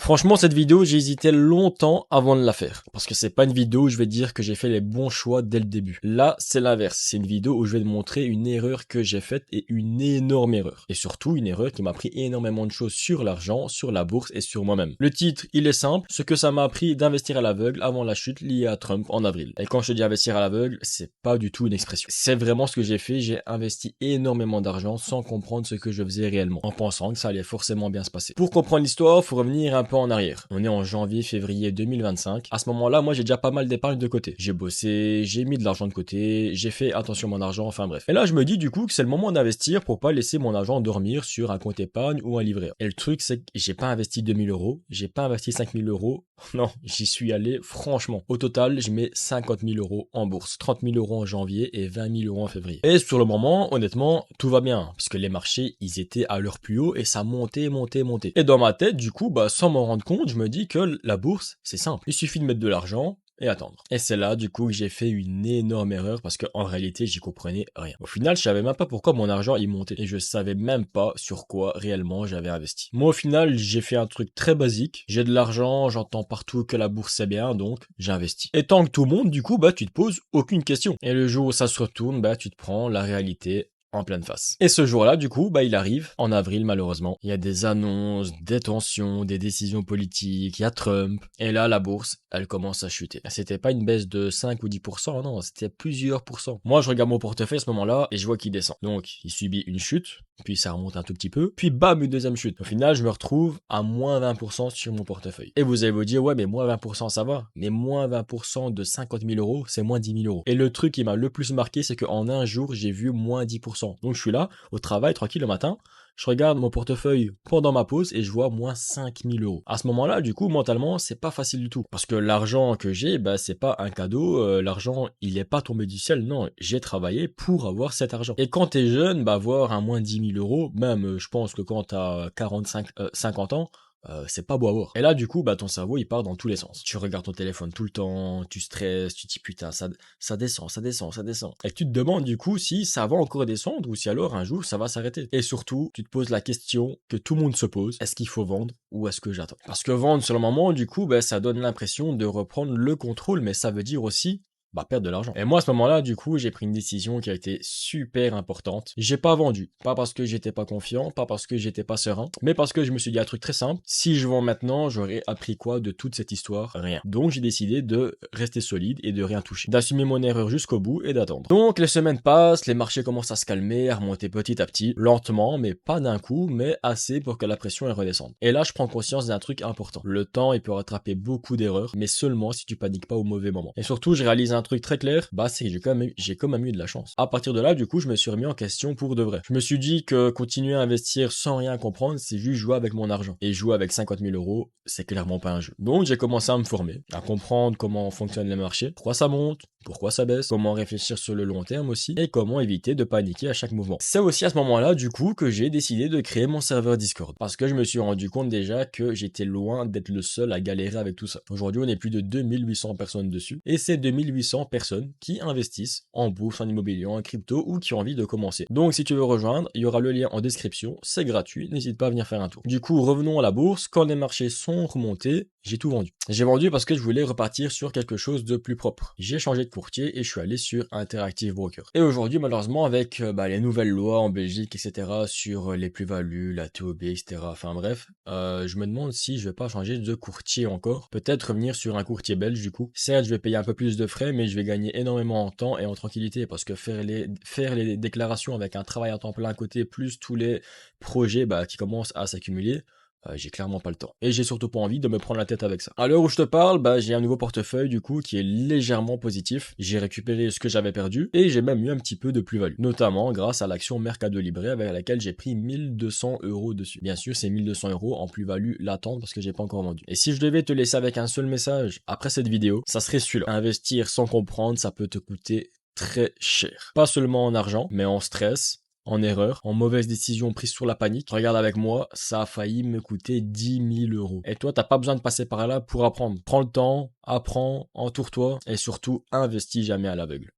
Franchement, cette vidéo, j'ai hésité longtemps avant de la faire. Parce que c'est pas une vidéo où je vais dire que j'ai fait les bons choix dès le début. Là, c'est l'inverse. C'est une vidéo où je vais te montrer une erreur que j'ai faite et une énorme erreur. Et surtout, une erreur qui m'a appris énormément de choses sur l'argent, sur la bourse et sur moi-même. Le titre, il est simple. Ce que ça m'a appris d'investir à l'aveugle avant la chute liée à Trump en avril. Et quand je te dis investir à l'aveugle, c'est pas du tout une expression. C'est vraiment ce que j'ai fait. J'ai investi énormément d'argent sans comprendre ce que je faisais réellement. En pensant que ça allait forcément bien se passer. Pour comprendre l'histoire, faut revenir un peu en arrière. On est en janvier-février 2025. À ce moment-là, moi, j'ai déjà pas mal d'épargne de côté. J'ai bossé, j'ai mis de l'argent de côté, j'ai fait attention à mon argent, enfin bref. Et là, je me dis du coup que c'est le moment d'investir pour pas laisser mon argent dormir sur un compte épargne ou un livret A. Et le truc, c'est que j'ai pas investi 2000 euros, j'ai pas investi 5000 euros. Non, j'y suis allé franchement. Au total, je mets 50 000 euros en bourse, 30 000 euros en janvier et 20 000 euros en février. Et sur le moment, honnêtement, tout va bien. Parce que les marchés, ils étaient à leur plus haut et ça montait, montait, montait. Et dans ma tête, du coup, sans m'en rendre compte, je me dis que la bourse, c'est simple. Il suffit de mettre de l'argent et attendre. Et c'est là, du coup, que j'ai fait une énorme erreur parce qu'en réalité, j'y comprenais rien. Au final, je savais même pas pourquoi mon argent il montait et je savais même pas sur quoi réellement j'avais investi. Moi, au final, j'ai fait un truc très basique. J'ai de l'argent, j'entends partout que la bourse c'est bien, donc j'ai investi. Et tant que tout le monde, du coup, tu te poses aucune question. Et le jour où ça se retourne, tu te prends la réalité en pleine face. Et ce jour-là, du coup, il arrive en avril, malheureusement. Il y a des annonces, des tensions, des décisions politiques, il y a Trump. Et là, la bourse, elle commence à chuter. C'était pas une baisse de 5 ou 10%, non, c'était plusieurs pourcents. Moi, je regarde mon portefeuille à ce moment-là et je vois qu'il descend. Donc, il subit une chute, puis ça remonte un tout petit peu, puis bam, une deuxième chute. Au final, je me retrouve à moins 20% sur mon portefeuille. Et vous allez vous dire, ouais, mais moins 20%, ça va. Mais moins 20% de 50 000 euros, c'est moins 10 000 euros. Et le truc qui m'a le plus marqué, c'est qu'en un jour, j'ai vu moins 10%. Donc je suis là, au travail, tranquille le matin, je regarde mon portefeuille pendant ma pause et je vois moins 5 000 euros. À ce moment-là, du coup, mentalement, c'est pas facile du tout. Parce que l'argent que j'ai, c'est pas un cadeau, l'argent, il est pas tombé du ciel, non, j'ai travaillé pour avoir cet argent. Et quand t'es jeune, voir un moins 10 000 euros, même, je pense que quand t'as 50 ans, c'est pas beau à voir. Et là, du coup, ton cerveau, il part dans tous les sens. Tu regardes ton téléphone tout le temps, tu stresses, tu te dis putain, ça descend, ça descend, ça descend. Et tu te demandes, du coup, si ça va encore descendre ou si alors un jour ça va s'arrêter. Et surtout, tu te poses la question que tout le monde se pose, est-ce qu'il faut vendre ou est-ce que j'attends? Parce que vendre sur le moment, du coup, ça donne l'impression de reprendre le contrôle, mais ça veut dire aussi perdre de l'argent. Et moi, à ce moment-là, du coup, j'ai pris une décision qui a été super importante. J'ai pas vendu. Pas parce que j'étais pas confiant, pas parce que j'étais pas serein, mais parce que je me suis dit un truc très simple. Si je vends maintenant, j'aurais appris quoi de toute cette histoire? Rien. Donc, j'ai décidé de rester solide et de rien toucher. D'assumer mon erreur jusqu'au bout et d'attendre. Donc, les semaines passent, les marchés commencent à se calmer, à remonter petit à petit, lentement, mais pas d'un coup, mais assez pour que la pression redescende. Et là, je prends conscience d'un truc important. Le temps, il peut rattraper beaucoup d'erreurs, mais seulement si tu paniques pas au mauvais moment. Et surtout, je réalise un truc très clair, c'est que j'ai quand même eu de la chance. À partir de là, du coup, je me suis remis en question pour de vrai. Je me suis dit que continuer à investir sans rien comprendre, c'est juste jouer avec mon argent. Et jouer avec 50 000 euros, c'est clairement pas un jeu. Donc, j'ai commencé à me former, à comprendre comment fonctionnent les marchés, pourquoi ça monte, pourquoi ça baisse, comment réfléchir sur le long terme aussi, et comment éviter de paniquer à chaque mouvement. C'est aussi à ce moment-là, du coup, que j'ai décidé de créer mon serveur Discord. Parce que je me suis rendu compte déjà que j'étais loin d'être le seul à galérer avec tout ça. Aujourd'hui, on est plus de 2800 personnes dessus, et c'est 2800 personnes qui investissent en bourse, en immobilier, en crypto, ou qui ont envie de commencer. Donc, si tu veux rejoindre, il y aura le lien en description, c'est gratuit, n'hésite pas à venir faire un tour. Du coup, revenons à la bourse, quand les marchés sont remontés, j'ai tout vendu. J'ai vendu parce que je voulais repartir sur quelque chose de plus propre. J'ai changé de courtier et je suis allé sur Interactive Broker. Et aujourd'hui, malheureusement, avec les nouvelles lois en Belgique, etc., sur les plus-values, la TOB, etc., enfin bref, je me demande si je vais pas changer de courtier encore. Peut-être revenir sur un courtier belge, du coup. Certes, je vais payer un peu plus de frais, mais je vais gagner énormément en temps et en tranquillité parce que faire les déclarations avec un travail à temps plein à côté, plus tous les projets qui commencent à s'accumuler, j'ai clairement pas le temps. Et j'ai surtout pas envie de me prendre la tête avec ça. À l'heure où je te parle, j'ai un nouveau portefeuille du coup qui est légèrement positif. J'ai récupéré ce que j'avais perdu et j'ai même eu un petit peu de plus-value. Notamment grâce à l'action Mercado Libre avec laquelle j'ai pris 1200 euros dessus. Bien sûr, c'est 1200 euros en plus-value latente parce que j'ai pas encore vendu. Et si je devais te laisser avec un seul message après cette vidéo, ça serait celui-là. Investir sans comprendre, ça peut te coûter très cher. Pas seulement en argent, mais en stress, en erreur, en mauvaise décision prise sur la panique. Regarde avec moi, ça a failli me coûter 10 000 euros. Et toi, t'as pas besoin de passer par là pour apprendre. Prends le temps, apprends, entoure-toi et surtout, investis jamais à l'aveugle.